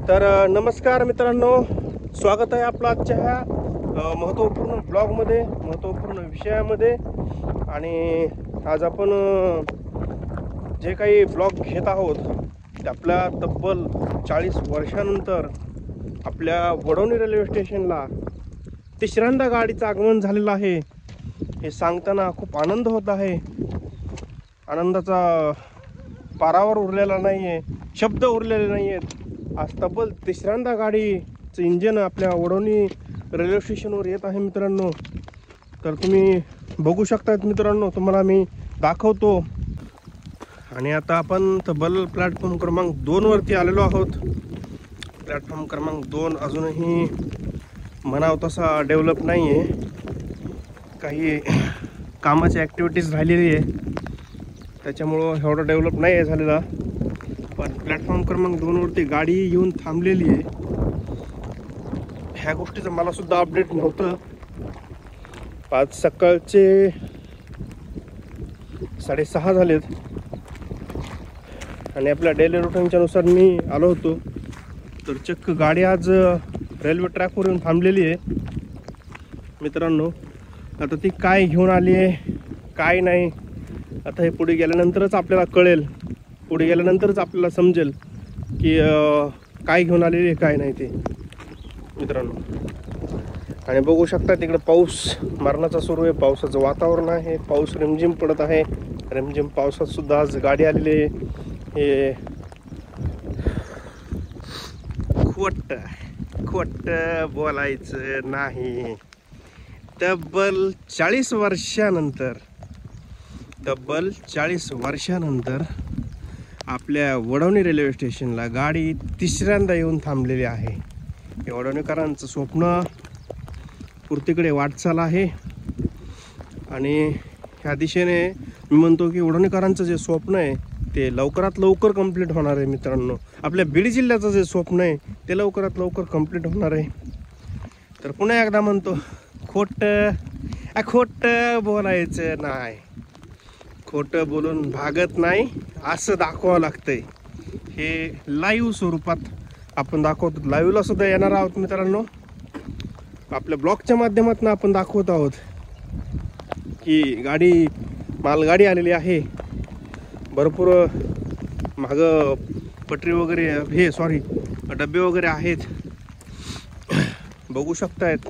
तर नमस्कार मित्रांनो, स्वागत आहे आपलं आजच्या ह्या महत्त्वपूर्ण ब्लॉगमध्ये, महत्त्वपूर्ण विषयामध्ये. आणि आज आपण जे काही ब्लॉग घेत आहोत ते आपल्या तब्बल 40 वर्षानंतर आपल्या वडवणी रेल्वे स्टेशनला तिसऱ्यांदा गाडीचं आगमन झालेलं आहे. हे सांगताना खूप आनंद होत आहे. आनंदाचा पारावर उरलेला नाही आहे, शब्द उरलेले नाही आहेत. आज तब्बल तिसऱ्यांदा गाडीचं इंजन आपल्या वडवणी रेल्वे स्टेशनवर येत आहे मित्रांनो. तर तुम्ही बघू शकतात मित्रांनो, तुम्हाला मी दाखवतो. आणि आता आपण तब्बल प्लॅटफॉर्म क्रमांक 2 वरती आलेलो आहोत. प्लॅटफॉर्म क्रमांक 2 अजूनही म्हणावं तसा डेव्हलप नाही आहे. काही कामाची ॲक्टिव्हिटीज राहिलेली आहे, त्याच्यामुळं एवढा डेव्हलप नाही आहे झालेला. पण प्लॅटफॉर्म क्रमांक 2 वरती गाडी येऊन थांबलेली आहे. ह्या गोष्टीचं मला सुद्धा अपडेट नव्हतं. आज सकाळचे 6:30 झालेत आणि आपल्या डेली रुटीनच्या नुसार मी आलो होतो. तर चक्क गाडी आज रेल्वे ट्रॅकवर येऊन थांबलेली आहे मित्रांनो. आता ती काय घेऊन आली आहे काय नाही, आता हे पुढे गेल्यानंतरच आपल्याला कळेल. पुढे गेल्यानंतरच आपल्याला समजेल की काय घेऊन आलेली आहे काय नाही ते मित्रांनो. आणि बघू शकता तिकडे पाऊस मारण्याचा सुरू आहे. पावसाचं वातावरण आहे, पाऊस रिमझिम पडत आहे. रिमझिम पावसात सुद्धा आज गाडी आलेली आहे. हे खोट बोलायचं नाही. तब्बल 40 वर्षानंतर आपल्या वडवणी रेल्वे स्टेशनला गाडी तिसऱ्यांदा येऊन थांबलेली आहे. हे वडवणीकरांचं स्वप्न पूर्तीकडे वाटचाल आहे. आणि ह्या दिशेने मी म्हणतो की वडवणीकरांचं जे स्वप्न आहे ते लवकरात लवकर कंप्लीट होणार आहे मित्रांनो. आपल्या बीड जिल्ह्याचं जे स्वप्न आहे ते लवकरात लवकर कंप्लीट होणार आहे. तर पुन्हा एकदा म्हणतो, खोटं बोलायचं नाही. खोटं बोलून भागत नाही, असं दाखवावं लागतंय. हे लाईव्ह स्वरूपात आपण दाखवतो. लाईव्हला सुद्धा येणार आहोत मित्रांनो. आपल्या ब्लॉगच्या माध्यमातून आपण दाखवत आहोत की मालगाडी आलेली आहे. भरपूर मागं पटरी वगैरे डबे वगैरे आहेत. बघू शकतायत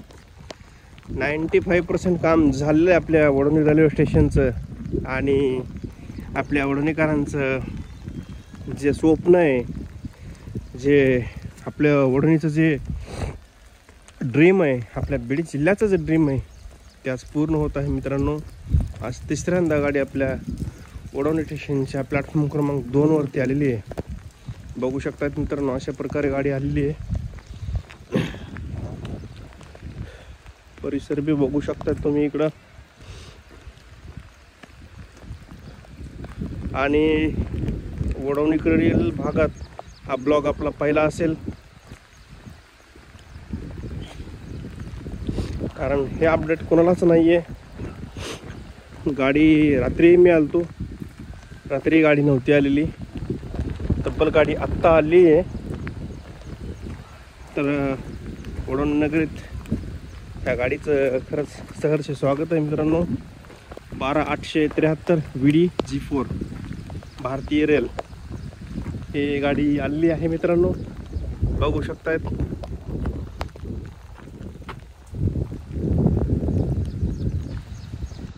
95% काम झालेलं आहे आपल्या वडवणी रेल्वे स्टेशनचं. आणि आपल्या वडवणीकरांचं जे स्वप्न आहे, जे आपल्या वडवणीचं जे ड्रीम आहे, आपल्या बीड जिल्ह्याचं जे ड्रीम आहे ते आज पूर्ण होत आहे मित्रांनो. आज तिसऱ्यांदा गाडी आपल्या वडवणी स्टेशनच्या प्लॅटफॉर्म क्रमांक 2 वरती आलेली आहे. बघू शकतात मित्रांनो, अशा प्रकारे गाडी आलेली आहे. परिसर बी बघू शकतात तुम्ही इकडं. आणि वडवणीकडील भागात हा ब्लॉग आपला पहिला असेल, कारण हे अपडेट कोणालाच नाही आहे. गाडी रात्री मी आलतो, रात्री गाडी नव्हती आलेली. तब्बल गाडी आत्ता आली आहे. तर वडवणी नगरीत त्या गाडीचं खरंच सहर्ष स्वागत आहे मित्रांनो. 12873 VD G4 भारतीय रेल ही गाडी आलेली आहे मित्रांनो. बघू शकतायत.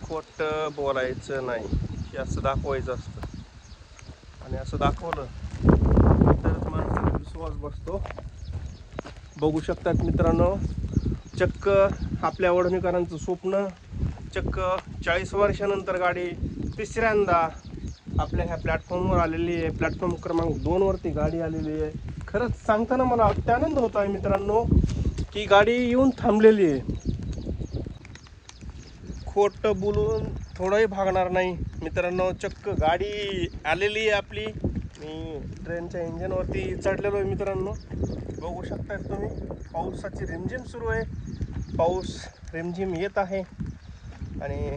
खोटं बोलायचं नाही, हे असं दाखवायचं असतं. आणि असं दाखवलं तरच माणसाला विश्वास बसतो. बघू शकतात मित्रांनो, चक्क आपल्या वडवणीकरांचं स्वप्न चक्क 40 वर्षानंतर गाडी तिसऱ्यांदा आपल्या ह्या प्लॅटफॉर्मवर आलेली आहे. प्लॅटफॉर्म क्रमांक 2 वरती गाडी आलेली आहे. खरंच सांगताना मला अत्यानंद होत आहे मित्रांनो की गाडी येऊन थांबलेली आहे. खोटं बोलून थोडंही भागणार नाही मित्रांनो. चक्क गाडी आलेली आहे आपली. मी ट्रेनच्या इंजिनवरती चढलेलो आहे मित्रांनो. बघू शकताय तुम्ही, पावसाची रिमझिम सुरू आहे. पाऊस रिमझिम येत आहे. आणि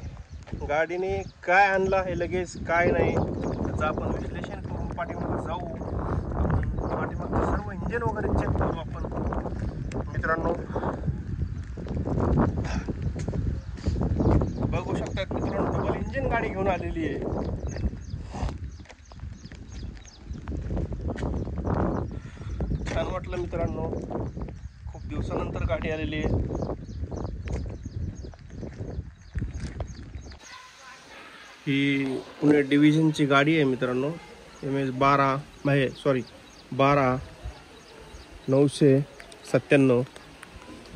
गाडीने काय आणलं आहे लगेच काय नाही त्याचं आपण विश्लेषण करून पाठीमागे जाऊ. आपण पाठीमागचं सर्व इंजिन वगैरे चेक करू आपण मित्रांनो. बघू शकतात मित्रांनो, डबल इंजिन गाडी घेऊन आलेली आहे. छान वाटलं मित्रांनो, खूप दिवसानंतर गाडी आलेली आहे. ही पुणे डिव्हिजनची गाडी आहे मित्रांनो. MS12 12 997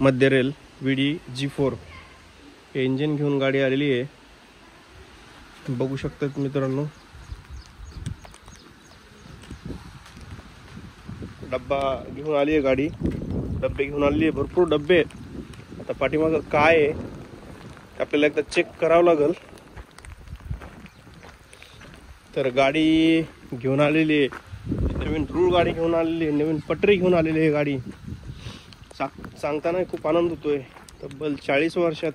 मध्य रेल VD G4 हे इंजिन घेऊन गाडी आलेली आहे. बघू शकतात मित्रांनो, डब्बा घेऊन आली आहे गाडी. डब्बे घेऊन आलेली आहे, भरपूर डब्बे आहेत. आता पाठीमागं काय आहे आपल्याला एकदा चेक करावं लागेल. तर गाडी घेऊन आलेली आहे, नवीन रूळ गाडी घेऊन आलेली आहे, नवीन पटरी घेऊन आलेली आहे गाडी. सांगताना खूप आनंद होतोय. तब्बल 40 वर्षात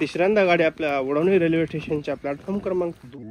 तिसऱ्यांदा गाडी आपल्या वडवणी रेल्वे स्टेशनच्या प्लॅटफॉर्म क्रमांक 2.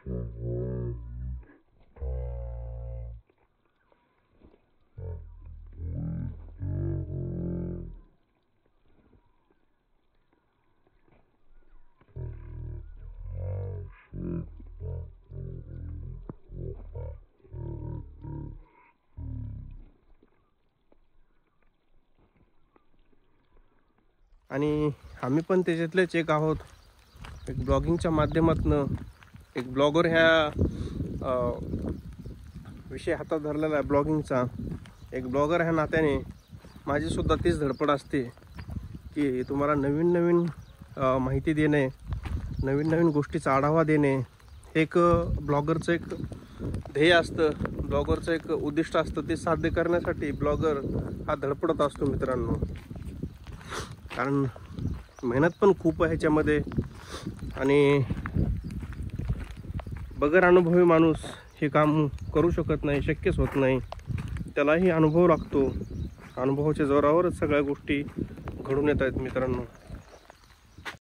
आणि आम्ही पण त्याच्यातलेच एक आहोत. एक ब्लॉगिंगच्या माध्यमातून एक ब्लॉगर ह्या विषय हातात धरलेला आहे ब्लॉगिंगचा. एक ब्लॉगर ह्या नात्याने माझीसुद्धा तीच धडपड असते की तुम्हाला नवीन नवीन माहिती देणे, नवीन नवीन गोष्टीचा आढावा देणे, एक ब्लॉगरचं एक ध्येय असतं, ब्लॉगरचं एक उद्दिष्ट असतं. ते साध्य करण्यासाठी ब्लॉगर हा धडपडत असतो मित्रांनो. कारण मेहनत पण खूप आहे ह्याच्यामध्ये आणि बगैर अनुभवी माणूस हे काम करू शकत नाही, शक्यच होत नाही. त्यालाही अनुभव लागतो. अनुभवाच्या जोरावरच सगळ्या गोष्टी घडून येत आहेत मित्रांनो.